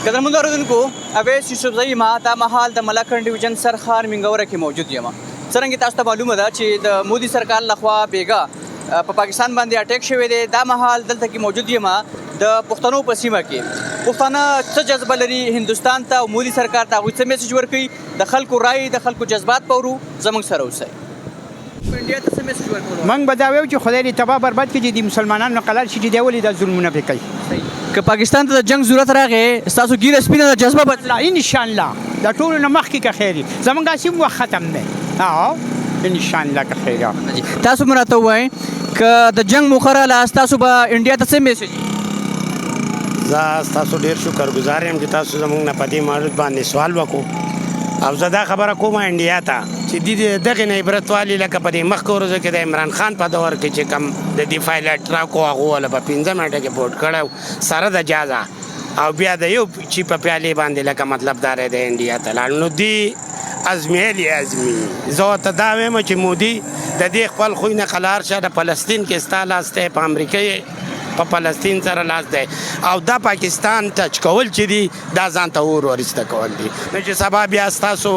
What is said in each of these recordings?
قدرمنو اوریدونکو اویس یوسفزئی ما دا مهال د ملاکنډ ډیویژن سرخار منګوره کې موجود یم. څرنګه تاسو ته معلومه ده چې د مودي سرکار لخوا بیګا په پاکستان باندې اٹیک شوی دی. دا مهال دلته کې موجود یم د پښتنو په سیمه کې. پښتانه څه جذبه لري هندوستان ته او مودي سرکار ته، هغوی څه میسج ورکوي، د خلکو رای د خلکو جذبات پورو زموږ سره اوسئ. انډیا ته څه میسج ورکول؟ موږ به دا وایو چې خدای دې تباه برباد کړي چې د مسلمانانو قلال شي چې دی ولې دا ظلمونه پرې کوي. که پاکستان ته د جنگ ضرورت راغی ستاسو ګیره سپینه د جذبه بدله انشاءالله دا ټولو نه مخکې که خیر وي. زموږ هسې وخت ختم دی. انشاءالله که خیر وي. تاسو مې راته ووایئ که د جنگ موخه راغله ستاسو به انډیا ته څه میسج؟ زه ستاسو ډېر شکرګزار یم چې تاسو زموږ نه په دې موضوع باندې سوال وکړو او زه دا خبره کوم انډیا ته چې دغې نه عبرت والي لکه په دې مخکې ورځو کې د عمران خان په دور کې چې کوم د دفاع اټراک و هغو والا په 15 منټه کې بوټ کړی سره د جازه او بیا د یو چې په پیالې باندې لکه مطلب دا دی د انډیا ته لاړ نو دې ازمیلی ازمي. زه ورته دا وایم چې مودي د دې خپل خوی نه قلار شه. د فلسطین کې ستا لاس دی، په امریکا په فلسطین سره لاس دی او دا پاکستان ټچ کول چې دي دا ځان ته اور ورسته کول دي. نو چې سبا بیا ستاسو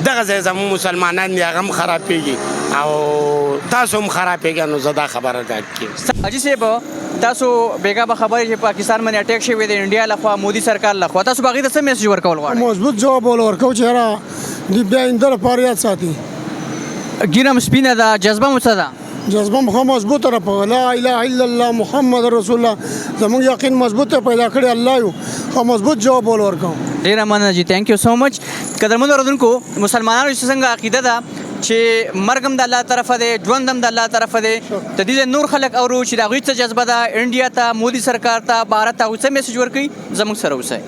دغه ځای زموږ مسلمانان دي هغه هم خرابېږي او تاسو هم خرابېږئ. نو زه دا خبره درک کړم. حاجي صاحب تاسو بیګا به خبرې چې پاکستان باندې اٹیک شوی دی انډیا لخوا مودي سرکار لخوا، تاسو به هغې ته څه میسج ورکول غواړئ؟ مضبوط جواب ورکوو چې یاره دوی بیا آینده لپاره یاد ساتي. ګیره م سپینه ده، جذبه مو څه ده؟ جذبه مو مضبوطه ده په لا اله الا الله محمد رسول الله. زموږ یقین مضبوط پیدا کړی الله یو خو مضبوط جواب ورکوو. ډېره مننه جي، تھینک یو سو مچ. قدرمنو اورېدونکو مسلمانانو چې څنګه عقیده ده چې مرګ هم د الله طرفه دی، ژوند هم د الله طرفه دی، د دې نور خلک اورو چې د هغوی څه جذبه ده انډیا ته، مودي سرکار ته، بھارت ته، هغوی څه میسج ورکوي زموږ سره اوسئ.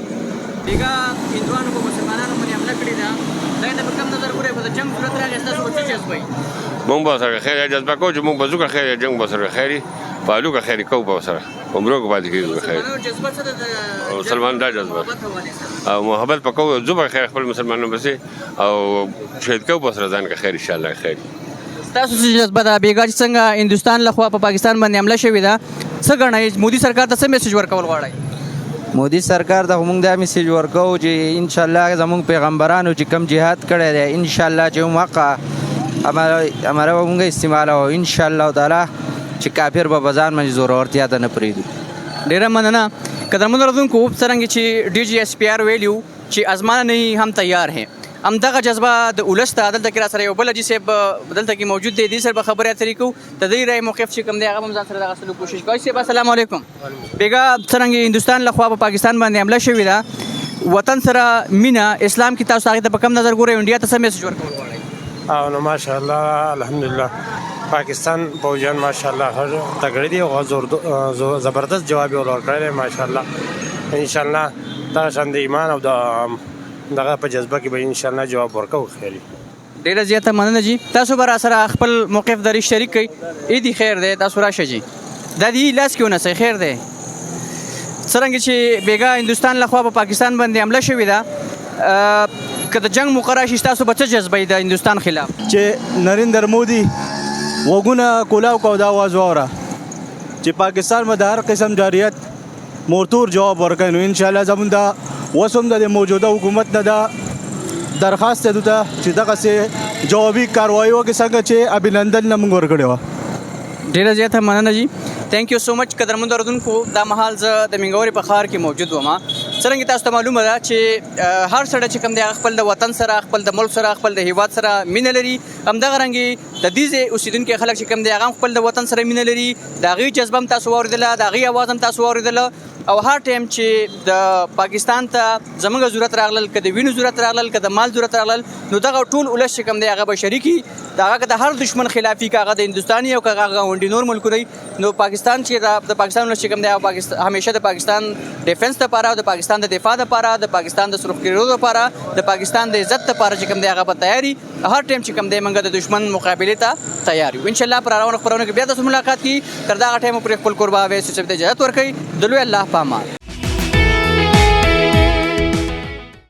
بیګا هندوانو په مسلمانانو باندې حمله کړې ده، دا ته په کوم نظر ګورئ؟ په د جنګ صورت راغی ستاسو به څه جذبه وي؟ مونږ به سره خیر جذبه کوو چې مونږ به ځو که خیر جنګ به سره خیري پالو که خیري کوو به سره عمرو که پاتې کېږو خیر جذبه څه ده؟ مسلمان دا جذبه او محبت به کوو ځو به خیر خپل مسلمانانو پسې او شهید کوو به سره ځان که خیر انشاءالله خیر. ستاسو څه جذبه ده بیګا چې څنګه هندوستان لخوا په پاکستان باندې حمله شوې ده، څه ګڼئ مودي سرکار ته څه میسج ورکول غواړئ؟ مودي سرکار ته موږ دا میسج ورکوو چې انشاءالله زموږ پیغمبرانو چې کم جهاد کړی دی انشاءالله چې هم حقه هغه به موږ استعمالوو انشاءالله تعالی چې کافر به په ځان باندې زورورتیا ته نه پرېږدو. ډېره مننه. قدرمنو اورېدونکو څرنګه چې ډي جي ایس پی آر ویلي وو چې آزمانا نہیں هم تیار ہیں، همدغه جذبه د ولس ته دلته کې را سره یو بل حاجي صاحب دلته کې موجود دی، دې سره به خبرې اترې کوو. د دې رای موقف چې کوم دی هغه هم ځان سره د اخیستلو کوشش کوي. صاحب السلام علیکم. بیګا څرنګه هندوستان لخوا په پاکستان باندې حمله شوې ده، وطن سره مینه اسلام کې تاسو هغې ته په کوم نظر ګورئ؟ انډیا ته څه میسج ورکول غواړئ؟ او نو ماشاءالله الحمدلله پاکستان پوجان ماشاءالله تگڑی دی او زبردست جواب ورکړی دی ماشاءالله. انشاءالله دغه شان د ایمان او دغه په جذبه کې به انشاءالله جواب ورکوو خیري. ډېره زیاته مننه جي. تاسو به را سره خپل موقف درې شریک کړئ. عیدي خیر دی، تاسو راشه جي. دا دې لاس کې ونیسئ خیر دی. څرنګه چې بیګا هندوستان لخوا په پاکستان باندې حمله شوې ده، که د جنگ موقع راشي ستاسو به څه جذبه د هندوستان خلاف؟ چې نریندر مودي وګونه کولاو کو دا आवाज واوره چې پاکستان به د هر قسم جاریت مورتور جواب ورکوي. نو انشاءالله زموږ دا وسم د موجوده حکومت نه دا درخواست دی ته چې دغسې جوابي کاروایي وکړي څنګه چې ابینندن نه موږ ورکړې وه. ډېره زیاته مننه جي، تھینک یو سو مچ. قدرمنو اورېدونکو دا مهال زه د منګورې په ښار کې موجود وم. څرنګه تاسو ته معلومه ده چې هر سړی چې کوم دی هغه خپل د وطن سره، خپل د ملک سره، خپل د هیواد سره مینه لري. همدغه رنګې د دې ځای اوسېدونکي خلک چې کوم دی هغه هم خپل د وطن سره مینه لري. د هغوی جذبه هم تاسو واورېدله، د هغوی اواز هم تاسو واورېدله. او هر ټایم چې د پاکستان ته زموږ ضرورت راغلل، که د وینو ضرورت راغلل، که د مال ضرورت راغلل، نو دغه ټول ولس چې کوم دی هغه به شریکي. د هغه که د هر دشمن خلافي، که هغه د هندوستاني او که هغه ګاونډي نور ملکونه، نو پاکستان چې د پاکستان ولس چې کوم دی همیشه د پاکستان ډیفنس دپاره، د پاکستان د دفاع دپاره، د پاکستان د سرخ دپاره، د پاکستان د عزت دپاره چې کوم دی هغه به تیاري. هر ټایم چې کوم دی موږ د دشمن مقابلې ته تیار یو. انشاءالله پر روانو خپرونو کې بیا تاسو ملاقات کړي. تر دغه ټایمه پورې خپل کور به اویس یوسف ته اجازت ورکوئ. د لوی الله په امان.